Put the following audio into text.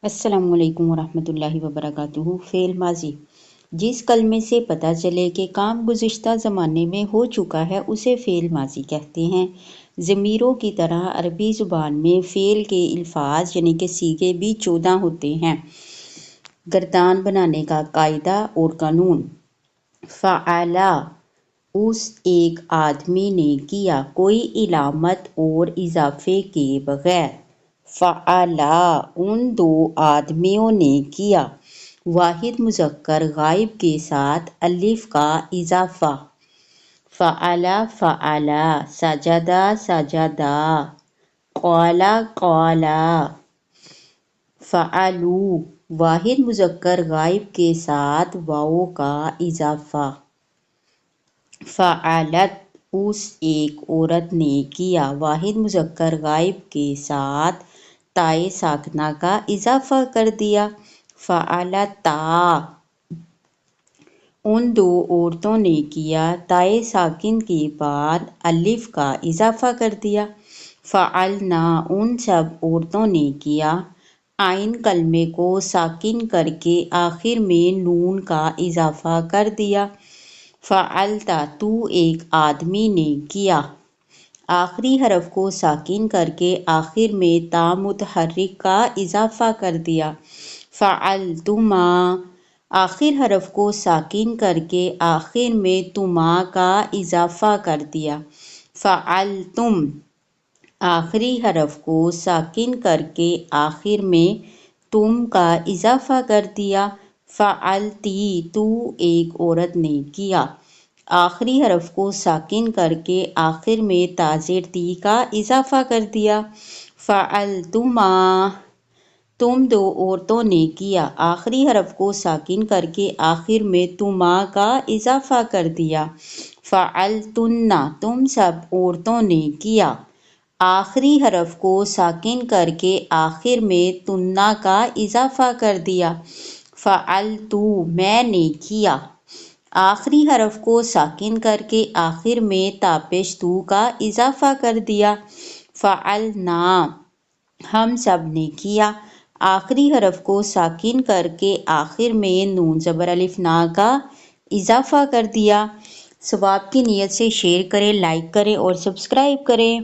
السلام علیکم ورحمۃ اللہ وبرکاتہ۔ فعل ماضی جس کلمے سے پتہ چلے کہ کام گزشتہ زمانے میں ہو چکا ہے اسے فعل ماضی کہتے ہیں۔ ضمیروں کی طرح عربی زبان میں فعل کے الفاظ یعنی کہ صیغے بھی 14 ہوتے ہیں۔ گردان بنانے کا قاعدہ اور قانون: فعل اس ایک آدمی نے کیا، کوئی علامت اور اضافے کے بغیر۔ فعل ان دو آدمیوں نے کیا، واحد مذکر غائب کے ساتھ الف کا اضافہ۔ فعل فعل، سجد سجدا، قال قال۔ فعلوا واحد مذکر غائب کے ساتھ واو کا اضافہ۔ فعلت اس ایک عورت نے کیا، واحد مذکر غائب کے ساتھ تائے ساکنہ کا اضافہ کر دیا۔ فعلتا ان دو عورتوں نے کیا، تائے ساکن کے بعد الف کا اضافہ کر دیا۔ فعلنا ان سب عورتوں نے کیا، عین کلمے کو ساکن کر کے آخر میں نون کا اضافہ کر دیا۔ فعلتا تو ایک آدمی نے کیا، آخری حرف کو ساکن کر کے آخر میں تا متحرک کا اضافہ کر دیا۔ فعلتما آخر حرف کو ساکن کر کے آخر میں تما کا اضافہ کر دیا۔ فعلتم آخری حرف کو ساکن کر کے آخر میں تم کا اضافہ کر دیا۔ فعلتی تو ایک عورت نے کیا، آخری حرف کو ساکن کر کے آخر میں تا زیر تی کا اضافہ کر دیا۔ فعلتما تم دو عورتوں نے کیا، آخری حرف کو ساکن کر کے آخر میں تما کا اضافہ کر دیا۔ فعلتن تم سب عورتوں نے کیا، آخری حرف کو ساکن کر کے آخر میں تنا کا اضافہ کر دیا۔ فعلت میں نے کیا، آخری حرف کو ساکن کر کے آخر میں تا پیش تو کا اضافہ کر دیا۔ فعلنا ہم سب نے کیا، آخری حرف کو ساکن کر کے آخر میں نون زبر الف نا کا اضافہ کر دیا۔ ثواب کی نیت سے شیئر کریں، لائک کریں اور سبسکرائب کریں۔